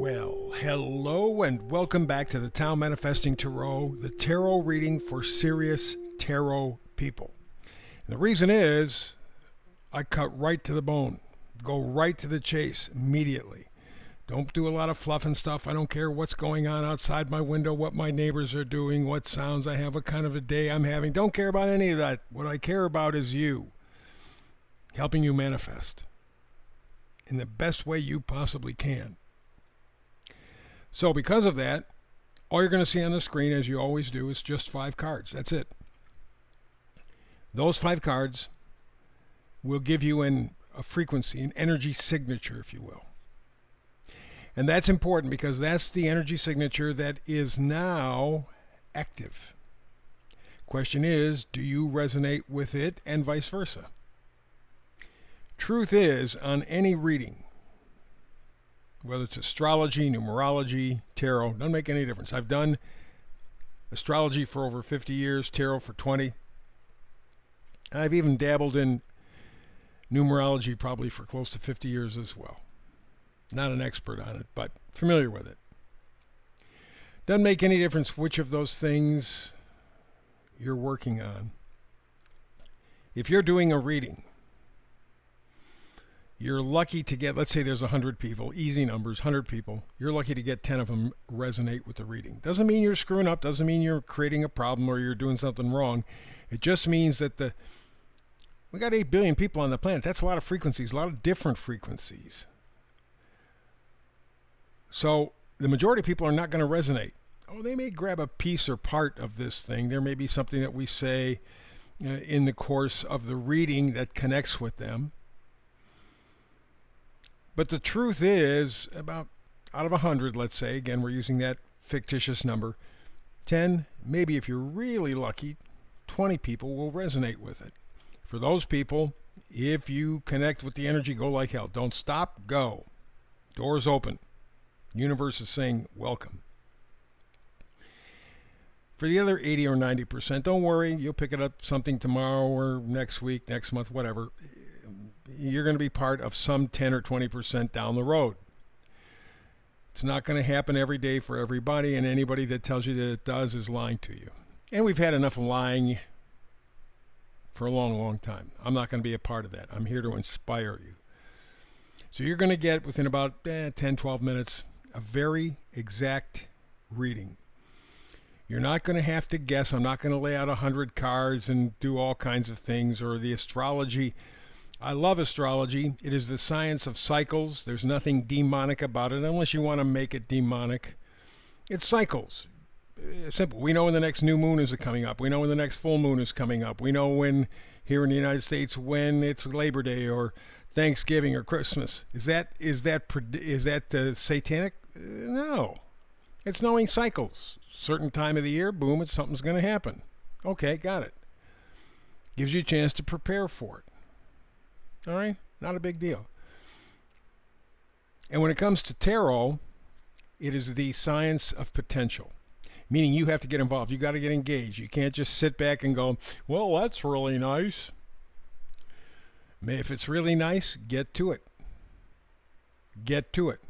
Well, hello and welcome back to the Tao Manifesting Tarot, the tarot reading for serious tarot people. And the reason is I cut right to the bone, go right to the chase immediately. Don't do a lot of fluff and stuff. I don't care what's going on outside my window, what my neighbors are doing, what sounds I have, what kind of a day I'm having. Don't care about any of that. What I care about is you, helping you manifest in the best way you possibly can. So because of that, all you're going to see on the screen, as you always do, is just 5 cards. That's it. Those 5 cards will give you a frequency, an energy signature, if you will. And that's important because that's the energy signature that is now active. Question is, do you resonate with it and vice versa? Truth is, on any reading, whether it's astrology, numerology, tarot, doesn't make any difference. I've done astrology for over 50 years, tarot for 20. I've even dabbled in numerology probably for close to 50 years as well. Not an expert on it, but familiar with it. Doesn't make any difference which of those things you're working on. If you're doing a reading, you're lucky to get, let's say there's 100 people, easy numbers, 100 people. You're lucky to get 10 of them resonate with the reading. Doesn't mean you're screwing up, doesn't mean you're creating a problem or you're doing something wrong. It just means that we got 8 billion people on the planet. That's a lot of frequencies, a lot of different frequencies. So the majority of people are not going to resonate. Oh, they may grab a piece or part of this thing. There may be something that we say in the course of the reading that connects with them. But the truth is, about out of 100, let's say, again, we're using that fictitious number, 10, maybe if you're really lucky, 20 people will resonate with it. For those people, if you connect with the energy, go like hell. Don't stop, go. Doors open. Universe is saying, welcome. For the other 80 or 90%, don't worry, you'll pick it up something tomorrow or next week, next month, whatever. You're going to be part of some 10 or 20% down the road. It's not going to happen every day for everybody, and anybody that tells you that it does is lying to you. And we've had enough lying for a long, long time. I'm not going to be a part of that. I'm here to inspire you. So you're going to get, within about 10, 12 minutes, a very exact reading. You're not going to have to guess. I'm not going to lay out 100 cards and do all kinds of things, or the astrology. I love astrology. It is the science of cycles. There's nothing demonic about it unless you want to make it demonic. It's cycles. Simple. We know when the next new moon is coming up. We know when the next full moon is coming up. We know when, here in the United States, when it's Labor Day or Thanksgiving or Christmas. Is that satanic? No. It's knowing cycles. Certain time of the year, boom, something's going to happen. Okay, got it. Gives you a chance to prepare for it. All right? Not a big deal. And when it comes to tarot, it is the science of potential. Meaning you have to get involved. You got to get engaged. You can't just sit back and go, well, that's really nice. If it's really nice, get to it. Get to it.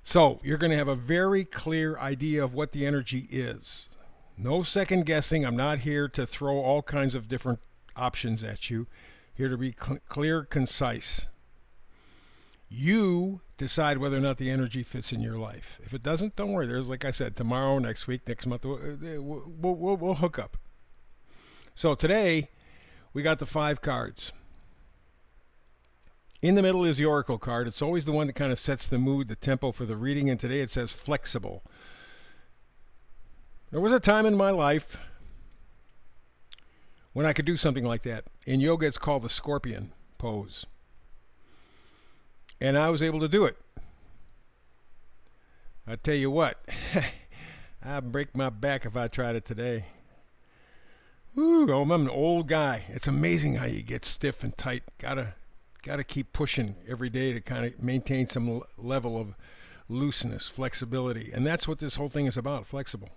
So you're going to have a very clear idea of what the energy is. No second guessing. I'm not here to throw all kinds of different options at you. Here to be clear, concise. You decide whether or not the energy fits in your life. If it doesn't, don't worry. There's, like I said, tomorrow, next week, next month, we'll hook up. So today, we got the 5 cards. In the middle is the Oracle card. It's always the one that kind of sets the mood, the tempo for the reading, and today it says flexible. There was a time in my life when I could do something like that. In yoga, it's called the scorpion pose. And I was able to do it. I tell you what, I'd break my back if I tried it today. Woo, I'm an old guy. It's amazing how you get stiff and tight. Gotta keep pushing every day to kind of maintain some level of looseness, flexibility. And that's what this whole thing is about, flexible.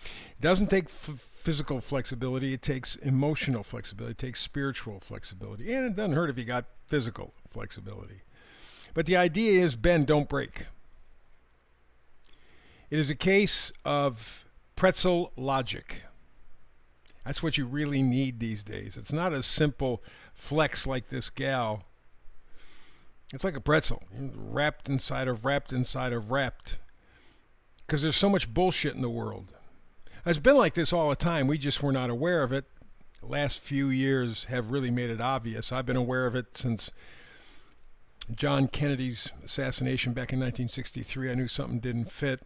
It doesn't take physical flexibility. It takes emotional flexibility. It takes spiritual flexibility. And it doesn't hurt if you got physical flexibility. But the idea is bend, don't break. It is a case of pretzel logic. That's what you really need these days. It's not a simple flex like this gal. It's like a pretzel, wrapped inside of wrapped inside of wrapped. Because there's so much bullshit in the world. It's been like this all the time. We just were not aware of it. The last few years have really made it obvious. I've been aware of it since John Kennedy's assassination back in 1963. I knew something didn't fit.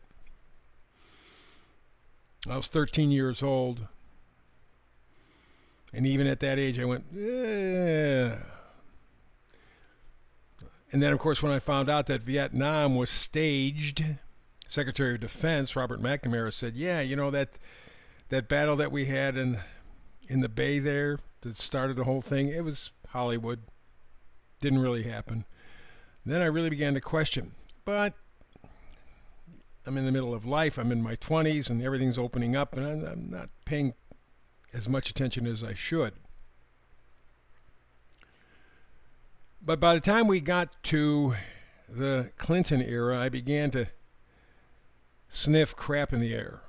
I was 13 years old. And even at that age, I went, eh. And then, of course, when I found out that Vietnam was staged, Secretary of Defense Robert McNamara said, yeah, you know, that battle that we had in the bay there that started the whole thing, it was Hollywood. Didn't really happen. Then I really began to question. But I'm in the middle of life. I'm in my 20s, and everything's opening up, and I'm not paying as much attention as I should. But by the time we got to the Clinton era, I began to sniff crap in the air.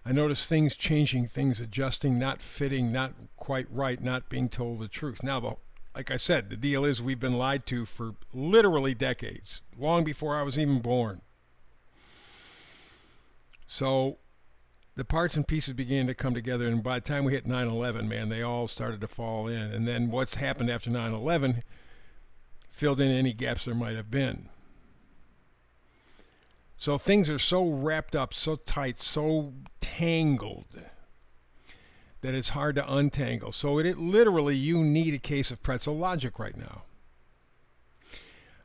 I noticed things changing, things adjusting, not fitting, not quite right, not being told the truth. Now, like I said, the deal is we've been lied to for literally decades, long before I was even born. So the parts and pieces began to come together, and by the time we hit 9/11, man, they all started to fall in. And then what's happened after 9/11 filled in any gaps there might have been. So things are so wrapped up, so tight, so tangled that it's hard to untangle. So it literally, you need a case of pretzel logic right now.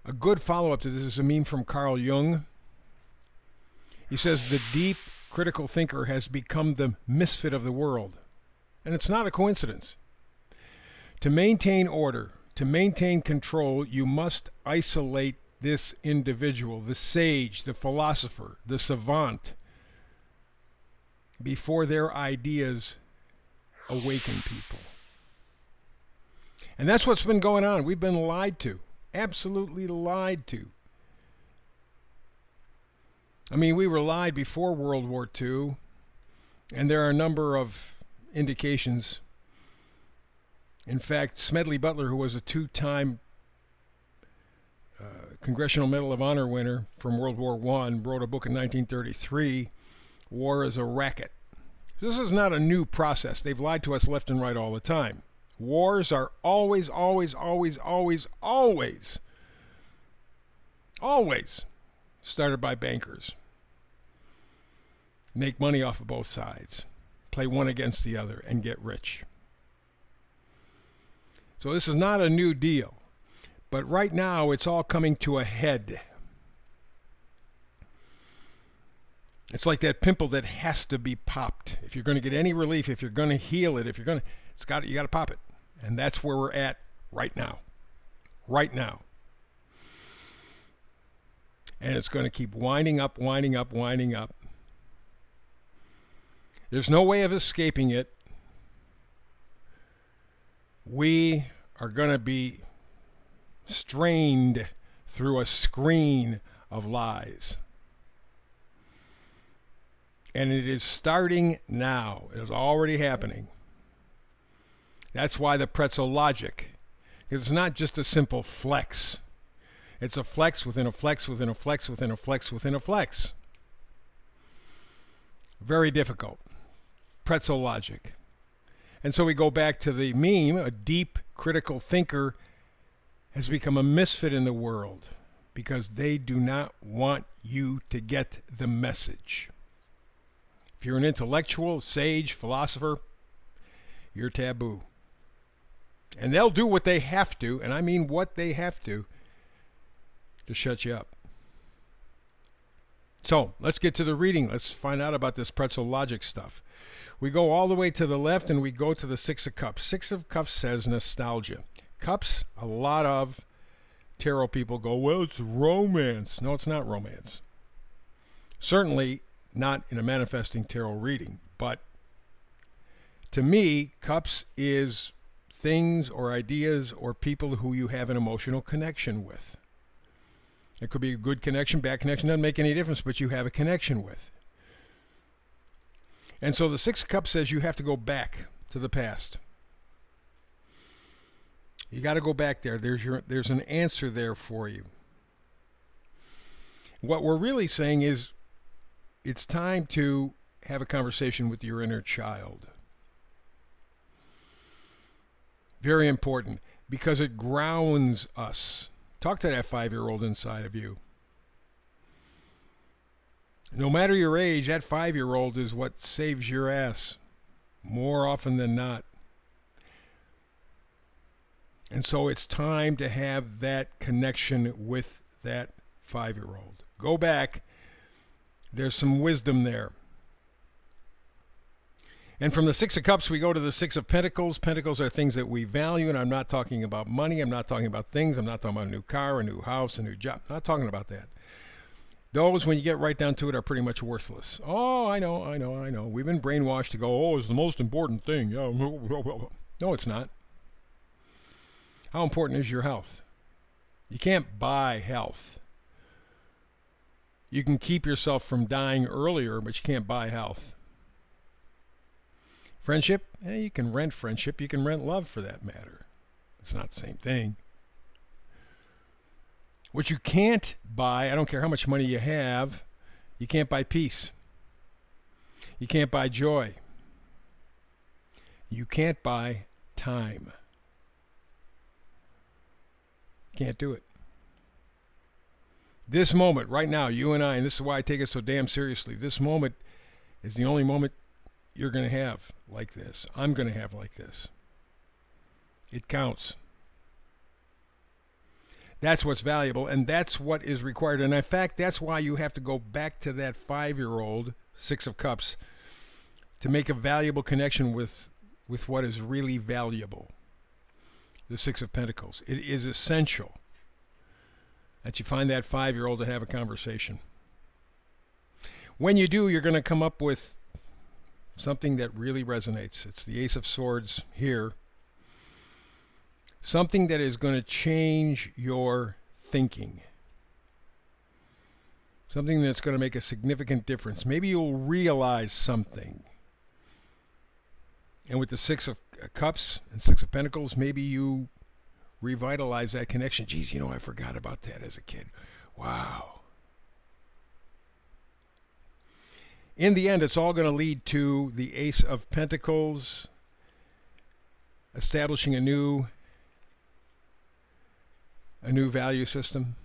A good follow-up to this is a meme from Carl Jung. He says, the deep critical thinker has become the misfit of the world. And it's not a coincidence. To maintain order, to maintain control, you must isolate this individual, the sage, the philosopher, the savant, before their ideas awaken people. And that's what's been going on. We've been lied to, absolutely lied to. I mean, we were lied before World War II, and there are a number of indications. In fact, Smedley Butler, who was a two-time Congressional Medal of Honor winner from World War I, wrote a book in 1933, War is a Racket. This is not a new process. They've lied to us left and right all the time. Wars are always started by bankers. Make money off of both sides. Play one against the other and get rich. So this is not a new deal. But right now it's all coming to a head. It's like that pimple that has to be popped. If you're going to get any relief, if you're going to heal it, you got to pop it. And that's where we're at right now. Right now. And it's going to keep winding up. There's no way of escaping it. We are going to be strained through a screen of lies. And it is starting now. It is already happening. That's why the pretzel logic. It's not just a simple flex. It's a flex within a flex within a flex within a flex within a flex. Very difficult. Pretzel logic. And so we go back to the meme. A deep critical thinker has become a misfit in the world because they do not want you to get the message. If you're an intellectual, sage, philosopher, you're taboo. And they'll do what they have to, and I mean what they have to shut you up. So let's get to the reading. Let's find out about this pretzel logic stuff. We go all the way to the left and we go to the Six of Cups. Six of Cups says nostalgia. Cups, a lot of tarot people go, well, it's romance. No, it's not romance. Certainly not in a manifesting tarot reading. But to me, Cups is things or ideas or people who you have an emotional connection with. It could be a good connection, bad connection, doesn't make any difference, but you have a connection with. And so the Six of Cups says you have to go back to the past. You got to go back there. There's an answer there for you. What we're really saying is it's time to have a conversation with your inner child. Very important, because it grounds us. Talk to that 5-year-old inside of you. No matter your age, that 5-year-old is what saves your ass more often than not. And so it's time to have that connection with that 5-year-old. Go back. There's some wisdom there. And from the Six of Cups, we go to the Six of Pentacles. Pentacles are things that we value, and I'm not talking about money. I'm not talking about things. I'm not talking about a new car, a new house, a new job. I'm not talking about that. Those, when you get right down to it, are pretty much worthless. Oh, I know. We've been brainwashed to go, oh, it's the most important thing. No, it's not. How important is your health? You can't buy health. You can keep yourself from dying earlier, but you can't buy health. Friendship? You can rent friendship. You can rent love, for that matter. It's not the same thing. What you can't buy, I don't care how much money you have, you can't buy peace. You can't buy joy. You can't buy time. Can't do it. This moment, right now, you and I, and this is why I take it so damn seriously, this moment is the only moment you're going to have like this. I'm going to have like this. It counts. That's what's valuable, and that's what is required. And in fact, that's why you have to go back to that 5-year-old, Six of Cups, to make a valuable connection with what is really valuable. The Six of Pentacles. It is essential that you find that 5-year-old to have a conversation. When you do, you're going to come up with something that really resonates. It's the Ace of Swords here. Something that is going to change your thinking. Something that's going to make a significant difference. Maybe you'll realize something. And with the Six of Cups and Six of Pentacles, maybe you revitalize that connection. Geez, I forgot about that as a kid. Wow. In the end, it's all going to lead to the Ace of Pentacles, establishing a new value system,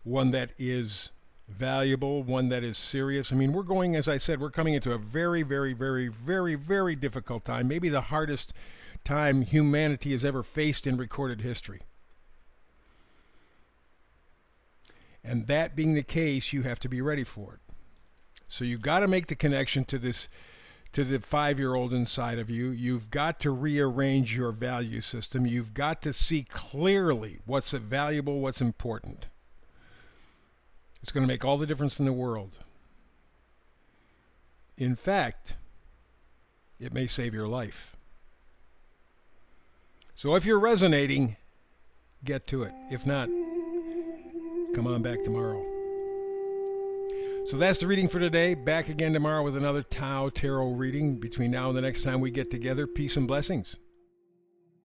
one that is valuable, one that is serious. I mean, we're going, as I said, we're coming into a very, very, very, very, very difficult time, maybe the hardest time humanity has ever faced in recorded history. And that being the case, you have to be ready for it. So you've got to make the connection to the 5-year-old inside of you. You've got to rearrange your value system. You've got to see clearly what's valuable, what's important. It's going to make all the difference in the world. In fact, it may save your life. So if you're resonating, get to it. If not, come on back tomorrow. So that's the reading for today. Back again tomorrow with another Tao Tarot reading. Between now and the next time we get together, peace and blessings.